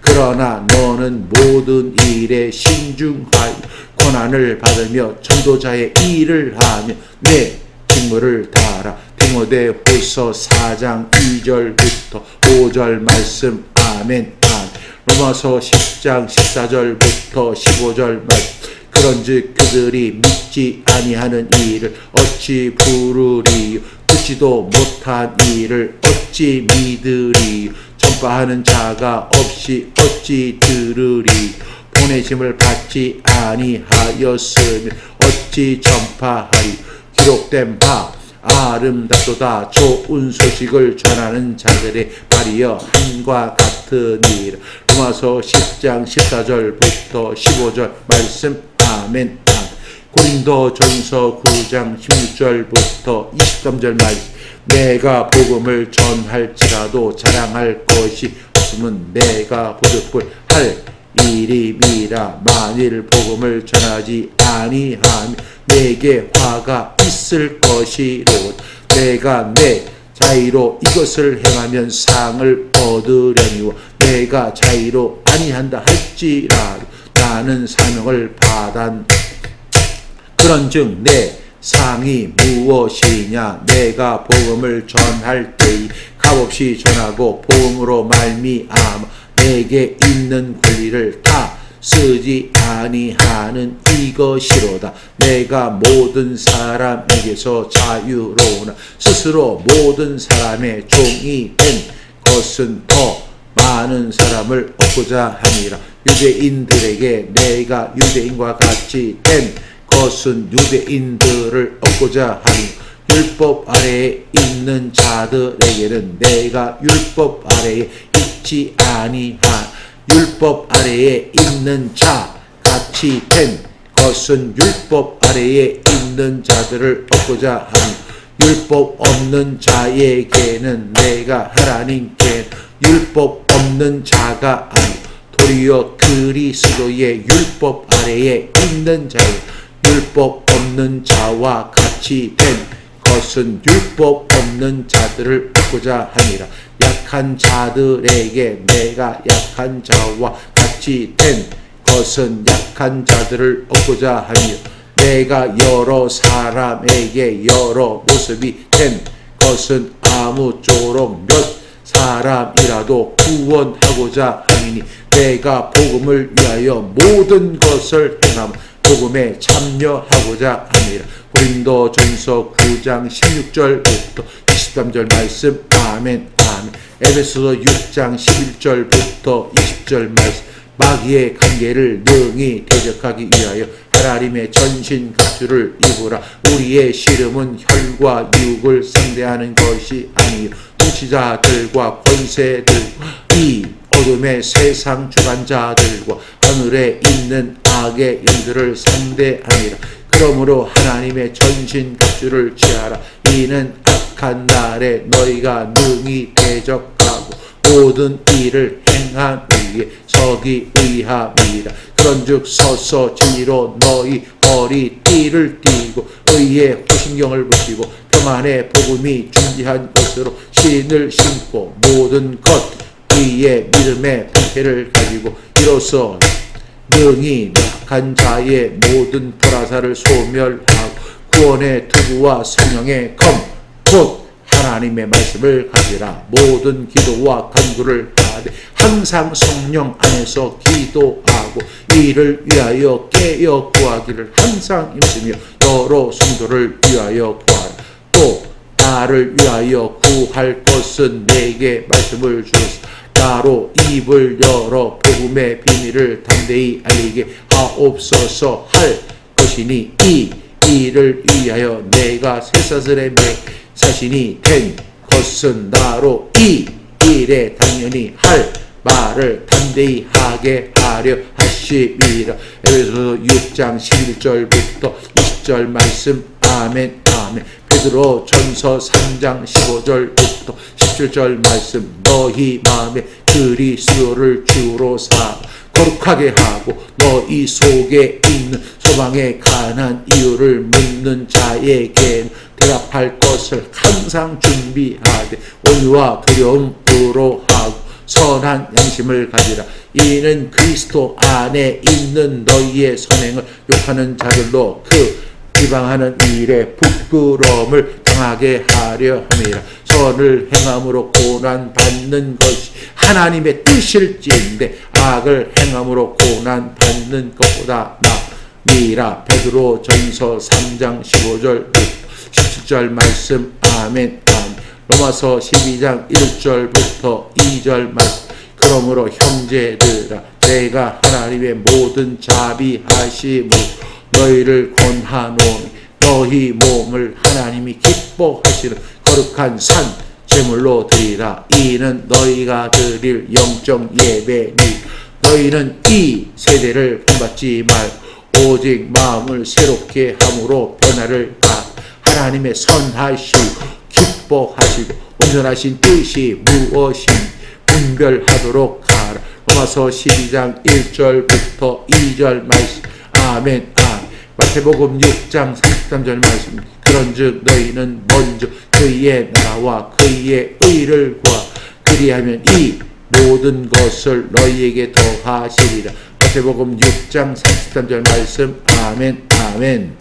그러나 너는 모든 일에 신중하여 고난을 받으며 전도자의 일을 하며 내 직무를 다하라. 디모데후서 4장 2절부터 5절 말씀 아멘 아멘. 로마서 10장 14절부터 15절 말씀 그런즉 그들이 믿지 아니하는 일을 어찌 부르리요 듣지도 못한 일을 어찌 믿으리요 전파하는 자가 없이 어찌 들으리 보내심을 받지 아니하였으면 어찌 전파하리. 기록된 바 아름답도다 좋은 소식을 전하는 자들의 발이여 함과 같으니라. 로마서 10장 14절부터 15절 말씀 아멘 아멘. 고린도전서 9장 16절부터 23절 말씀 내가 복음을 전할지라도 자랑할 것이 없으면 내가 부득불 할 일임이라. 만일 복음을 전하지 아니하면 내게 화가 있을 것이로다. 내가 내 자의로 이것을 행하면 상을 얻으려니와 내가 자의로 아니한다 할지라도 나는 사명을 받았. 그런즉 내 상이 무엇이냐. 내가 복음을 전할 때에 값없이 전하고 복음으로 말미암아 내게 있는 권리를 다 쓰지 아니하는 이것이로다. 내가 모든 사람에게서 자유로우나 스스로 모든 사람의 종이 된 것은 더 많은 사람을 얻고자 함이라. 유대인들에게 내가 유대인과 같이 된 것은 유대인들을 얻고자 하니 율법 아래에 있는 자들에게는 내가 율법 아래에 있지 아니한 율법 아래에 있는 자 같이 된 것은 율법 아래에 있는 자들을 얻고자 하니 율법 없는 자에게는 내가 하나님께 율법 없는 자가 아니 도리어 그리스도의 율법 아래에 있는 자의 율법 없는 자와 같이 된 것은 율법 없는 자들을 얻고자 함이라. 약한 자들에게 내가 약한 자와 같이 된 것은 약한 자들을 얻고자 하며 내가 여러 사람에게 여러 모습이 된 것은 아무쪼록 몇 사람이라도 구원하고자 함이니 내가 복음을 위하여 모든 것을 행함 복음에 참여하고자 함이라. 고린도전서 9장 16절부터 23절 말씀 아멘 아멘. 에베소서 6장 11절부터 20절 말씀 마귀의 관계를 능히 대적하기 위하여 하나님의 전신 갑주를 입으라. 우리의 씨름은 혈과 육을 상대하는 것이 아니요 통치자들과 권세들과 이 어둠의 세상 주관자들과 하늘에 있는 악의 영들을 상대하니라. 그러므로 하나님의 전신갑주를 취하라. 이는 악한 날에 너희가 능히 대적하고 모든 일을 행하기 위해 서기 위함이라. 그런즉 서서 진리로 너희 허리띠를 띠고 의의 호신경을 붙이고 평안의 복음이 준비한 것으로 신을 신고 모든 것 위에 믿음의 방패를 가지고 이로써 능히 약한 자의 모든 불화살을 소멸하고 구원의 투구와 성령의 검 곧 하나님의 말씀을 가지라. 모든 기도와 간구를 하되 항상 성령 안에서 기도하고 이를 위하여 깨어 구하기를 항상 힘쓰며 여러 성도를 위하여 구하라. 또 나를 위하여 구할 것은 내게 말씀을 주소서. 나로 입을 열어 복음의 비밀을 담대히 알리게 하옵소서 할 것이니 이 일을 위하여 내가 쇠사슬에 매 자신이 된 것은 나로 이 일에 당연히 할 말을 담대히 하게 하려 하심이라. 에베소서 6장 11절부터 20절 말씀. 아멘 아멘. 베드로 전서 3장 15절부터 17절 말씀. 너희 마음에 그리스도를 주로 삼아 거룩하게 하고 너희 속에 있는 소망에 관한 이유를 묻는 자에게는 대답할 것을 항상 준비하되 온유와 두려움으로 하고 선한 양심을 가지라. 이는 그리스도 안에 있는 너희의 선행을 욕하는 자들로 그 비방하는 일에 부끄러움을 당하게 하려 함이라. 선을 행함으로 고난 받는 것이 하나님의 뜻일지인데 악을 행함으로 고난 받는 것보다 나니라. 베드로 전서 3장 15절부터 17절 말씀. 아멘 아멘. 로마서 12장 1절부터 2절 말씀. 그러므로 형제들아 내가 하나님의 모든 자비하심으로 너희를 권하노니 너희 몸을 하나님이 기뻐하시는 거룩한 산 제물로 드리라. 이는 너희가 드릴 영적 예배니 너희는 이 세대를 본받지 말고 오직 마음을 새롭게 함으로 변화를 가 하나님의 선하시고 기뻐하시고 온전하신 뜻이 무엇인지 분별하도록 하라. 로마서 12장 1절부터 2절 말씀. 아멘 아멘. 마태복음 6장 33절 말씀. 그런즉 너희는 먼저 그의 나라와 그의 의를 구하 그리하면 이 모든 것을 너희에게 더하시리라. 마태복음 6장 33절 말씀. 아멘 아멘.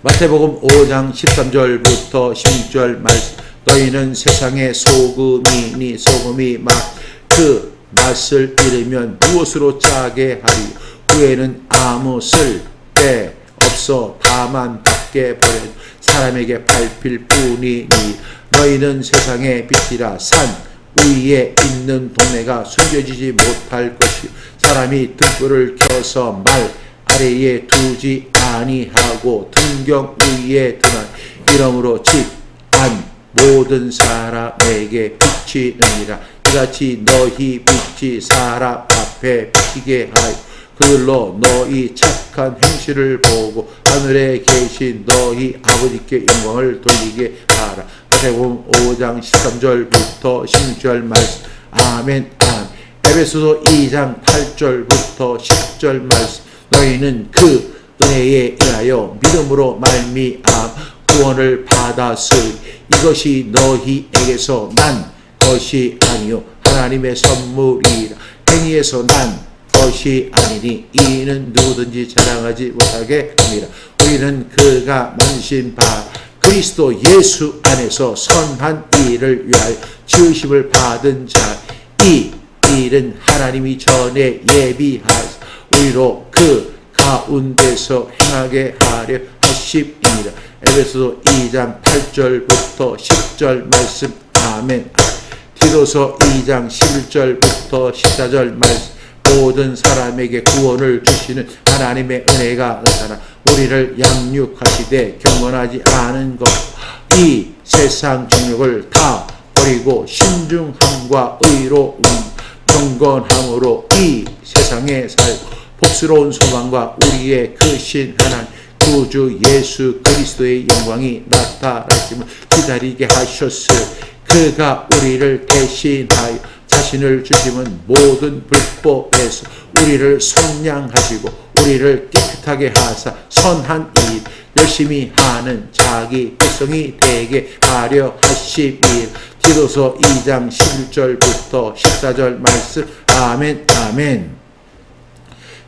마태복음 5장 13절부터 16절 말씀. 너희는 세상의 소금이니 소금이 그 맛을 잃으면 무엇으로 짜게 하리. 후에는 아무 쓸데 없어 다만 밖에 버려 사람에게 밟힐 뿐이니. 너희는 세상의 빛이라. 산 위에 있는 동네가 숨겨지지 못할 것이요 사람이 등불을 켜서 말 아래에 두지 아니하고 등경 위에 두나. 이러므로 집 안 모든 사람에게 비치느니라. 이같이 너희 빛이 사람 앞에 비치게 하여 그들로 너희 착한 행실을 보고 하늘에 계신 너희 아버지께 영광을 돌리게 하라. 마태복음 5장 13절부터 16절 말씀. 아멘 아멘. 에베소서 2장 8절부터 10절 말씀. 너희는 그 은혜에 의하여 믿음으로 말미암아 구원을 받았으니 이것이 너희에게서 난 것이 아니요 하나님의 선물이라. 행위에서 난 것이 아니니 이는 누구든지 자랑하지 못하게 합니다. 우리는 그가 만신 바 그리스도 예수 안에서 선한 일을 위하여 지으심을 받은 자. 이 일은 하나님이 전에 예비하사 우리로 그 가운데서 행하게 하려 하심이니라. 에베소서 2장 8절부터 10절 말씀. 아멘. 디도서 2장 11절부터 14절 말씀. 모든 사람에게 구원을 주시는 하나님의 은혜가 나타나 우리를 양육하시되 경건하지 않은 것 이 세상 정욕을 다 버리고 신중함과 의로움 경건함으로 이 세상에 살고 복스러운 소망과 우리의 크신 하나님 구주 예수 그리스도의 영광이 나타나심을 기다리게 하셨으니 그가 우리를 대신하여 자신을 주심은 모든 불법에서 우리를 속량하시고 우리를 깨끗하게 하사 선한 일 열심히 하는 자기 백성이 되게 하려 하심이라. 디도서 2장 11절부터 14절 말씀. 아멘 아멘.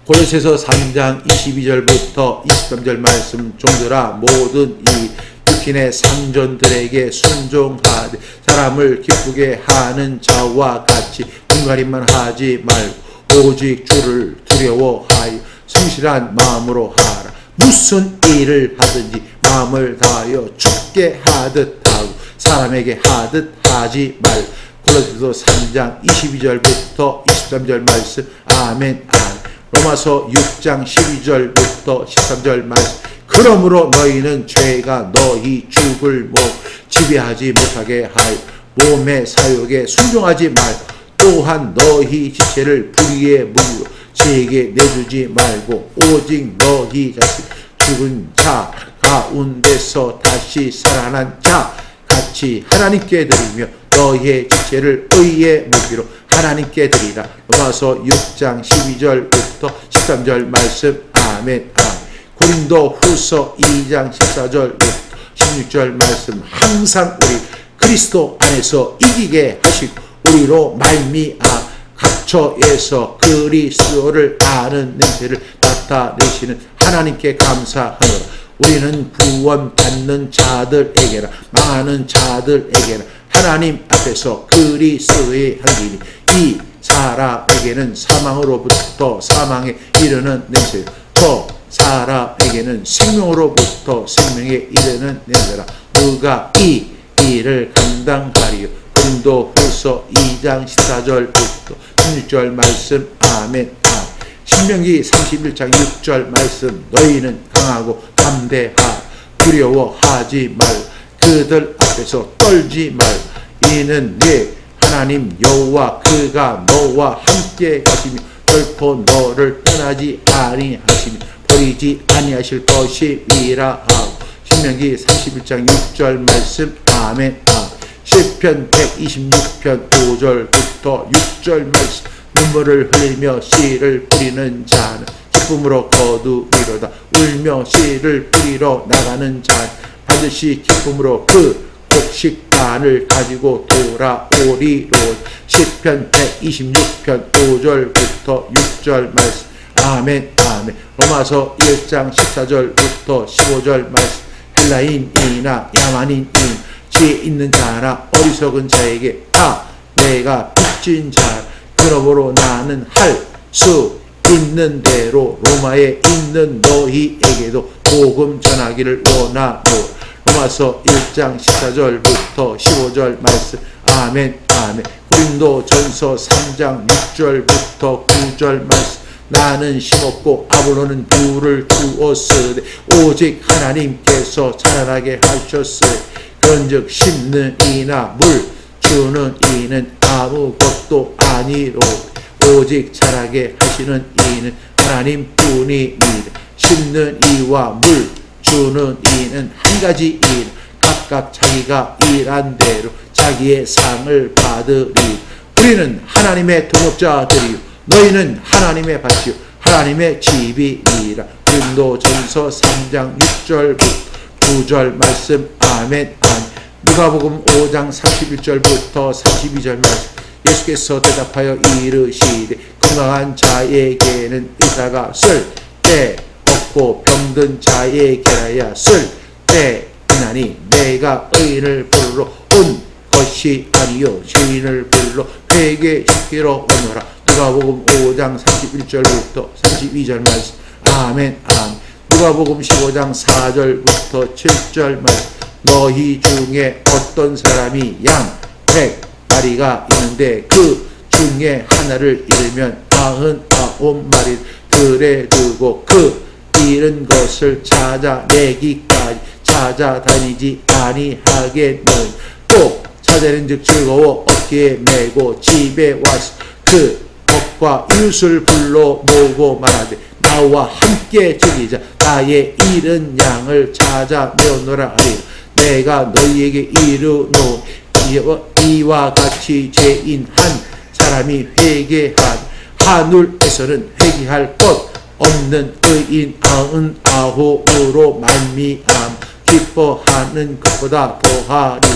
고린도서 3장 22절부터 23절 말씀. 종들아 모든 이 육신의 상전들에게 순종하되 사람을 기쁘게 하는 자와 같이 분갈임만 하지 말고 오직 주를 두려워하여 성실한 마음으로 하라. 무슨 일을 하든지 마음을 다하여 주께 하듯 하고 사람에게 하듯 하지 말고. 고린도서 3장 22절부터 23절 말씀. 아멘 아멘. 로마서 6장 12절부터 13절 말씀. 그러므로 너희는 죄가 너희 죽을 몸 지배하지 못하게 하여 몸의 사욕에 순종하지 말고 또한 너희 지체를 불의의 물로 죄에게 내주지 말고 오직 너희 자신 죽은 자 가운데서 다시 살아난 자 같이 하나님께 드리며 너희의 지체를 의의 무기로 하나님께 드리라. 로마서 6장 12절부터 13절 말씀. 아멘 아멘. 고린도 후서 2장 14절부터 16절 말씀. 항상 우리 그리스도 안에서 이기게 하시고 우리로 말미암아 각처에서 그리스도를 아는 냄새를 나타내시는 하나님께 감사하노라. 우리는 구원받는 자들에게나 망하는 자들에게나 하나님 앞에서 그리스도의 향기니 이 사람에게는 사망으로부터 사망에 이르는 냄새, 저 사람에게는 생명으로부터 생명에 이르는 냄새라. 누가 이 일을 감당하리요. 고린도 후서 2장 14절부터 16절 말씀. 아멘 아멘. 신명기 31장 6절 말씀. 너희는 강하고 담대하라. 두려워하지 말고 그들 앞에서 떨지 말고 이는 네 하나님 여호와 그가 너와 함께 가시며 결코 너를 떠나지 아니하시며 버리지 아니하실 것이니라 하고. 신명기 31장 6절 말씀. 아멘 아멘. 시편 126편 5절부터 6절 말씀. 눈물을 흘리며 씨를 뿌리는 자는 기쁨으로 거두리로다. 울며 씨를 뿌리러 나가는 자는 반드시 기쁨으로 그 곡식단을 가지고 돌아오리로. 시편 126편 5절부터 6절 말씀. 아멘 아멘. 로마서 1장 14절부터 15절 말씀. 헬라인이나 야만인인 지혜 있는 자나 어리석은 자에게 다 내가 빚진 자 그러므로 나는 할 수 있는 대로 로마에 있는 너희에게도 복음 전하기를 원하노. 로마서 1장 14절부터 15절 말씀. 아멘 아멘. 고린도전서 3장 6절부터 9절 말씀. 나는 심었고 아볼로는 물을 주었으되 오직 하나님께서 자라나게 하셨으니 그런즉 심는 이나 물 주는 이는 아무것도 아니로 오직 자라게 하시는 이는 하나님뿐이니라. 심는 이와 물 주는 이는 한 가지 일 각각 자기가 일한 대로 자기의 상을 받으리. 우리는 하나님의 동역자들이요 너희는 하나님의 밭이요 하나님의 집이니라. 고린도전서 3장 6절부터 9절 말씀. 아멘 아멘. 누가복음 5장 31절부터 32절 말씀. 예수께서 대답하여 이르시되 건강한 자에게는 의사가 쓸 때 없고 병든 자에게라야 쓸 때이나니 내가 의인을 부르러 온 것이 아니요 죄인을 부르러 회개시키러 오노라. 누가복음 5장 31절부터 32절 말씀. 아멘 아멘. 누가복음 15장 4절부터 7절 말씀. 너희 중에 어떤 사람이 양 100마리가 있는데 그 중에 하나를 잃으면 99마리 들에 두고 그 잃은 것을 찾아내기까지 찾아다니지 아니하겠노니 또 찾아낸 즉 즐거워 어깨에 메고 집에 와서 그 가족과 이웃을 불러 모으고 말하되 나와 함께 즐기자. 나의 잃은 양을 찾아 메우노라 하리라. 내가 너희에게 이르노 이와 같이 죄인 한 사람이 회개한 하늘에서는 회개할 것 없는 의인 99으로 말미암 기뻐하는 것보다 더하리.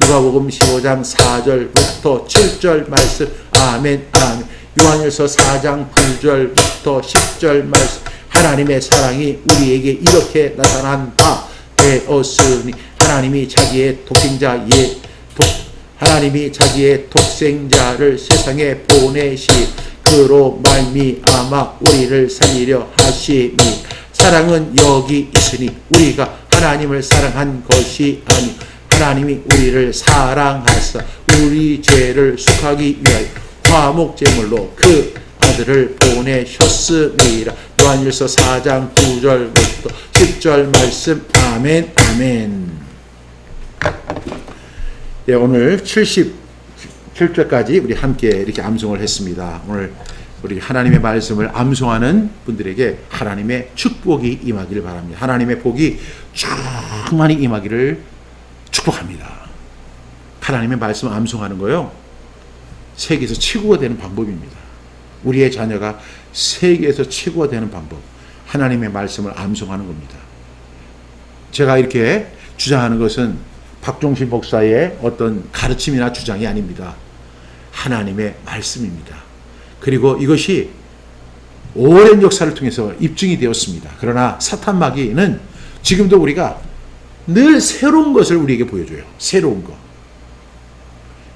누가복음 15장 4절부터 7절 말씀. 아멘 아멘. 요한일서 4장 9절부터 10절 말씀. 하나님의 사랑이 우리에게 이렇게 나타난 바 되었으니 하나님이 자기의 독생자를 세상에 보내시 그로 말미암아 우리를 살리려 하시니 사랑은 여기 있으니 우리가 하나님을 사랑한 것이 아니 하나님이 우리를 사랑하사 우리 죄를 속하기 위하여 화목제물로 그 아들을 보내셨습니다. 요한일서 4장 9절부터 10절 말씀. 아멘 아멘. 네, 오늘 77절까지 우리 함께 이렇게 암송을 했습니다. 오늘 우리 하나님의 말씀을 암송하는 분들에게 하나님의 축복이 임하기를 바랍니다. 하나님의 복이 충만히 임하기를 축복합니다. 하나님의 말씀 암송하는 거요, 세계에서 최고가 되는 방법입니다. 우리의 자녀가 세계에서 최고가 되는 방법, 하나님의 말씀을 암송하는 겁니다. 제가 이렇게 주장하는 것은 박종신 목사의 어떤 가르침이나 주장이 아닙니다. 하나님의 말씀입니다. 그리고 이것이 오랜 역사를 통해서 입증이 되었습니다. 그러나 사탄 마귀는 지금도 우리가 늘 새로운 것을 우리에게 보여줘요. 새로운 거.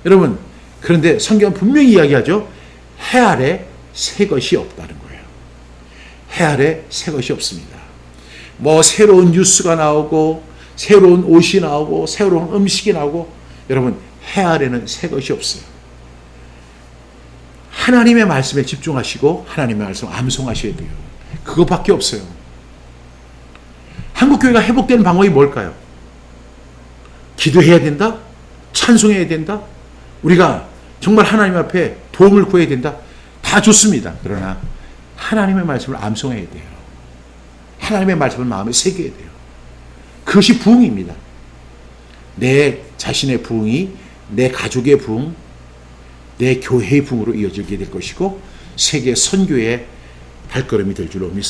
여러분, 그런데 성경은 분명히 이야기하죠. 해 아래 새 것이 없다는 거예요. 해 아래 새 것이 없습니다. 뭐 새로운 뉴스가 나오고 새로운 옷이 나오고 새로운 음식이 나오고, 여러분, 해 아래는 새 것이 없어요. 하나님의 말씀에 집중하시고 하나님의 말씀 암송하셔야 돼요. 그것밖에 없어요. 한국교회가 회복되는 방법이 뭘까요? 기도해야 된다? 찬송해야 된다? 우리가 정말 하나님 앞에 도움을 구해야 된다? 다 좋습니다. 그러나 하나님의 말씀을 암송해야 돼요. 하나님의 말씀을 마음에 새겨야 돼요. 그것이 부흥입니다. 내 자신의 부흥이 내 가족의 부흥, 내 교회의 부흥으로 이어지게 될 것이고 세계 선교의 발걸음이 될 줄로 믿습니다.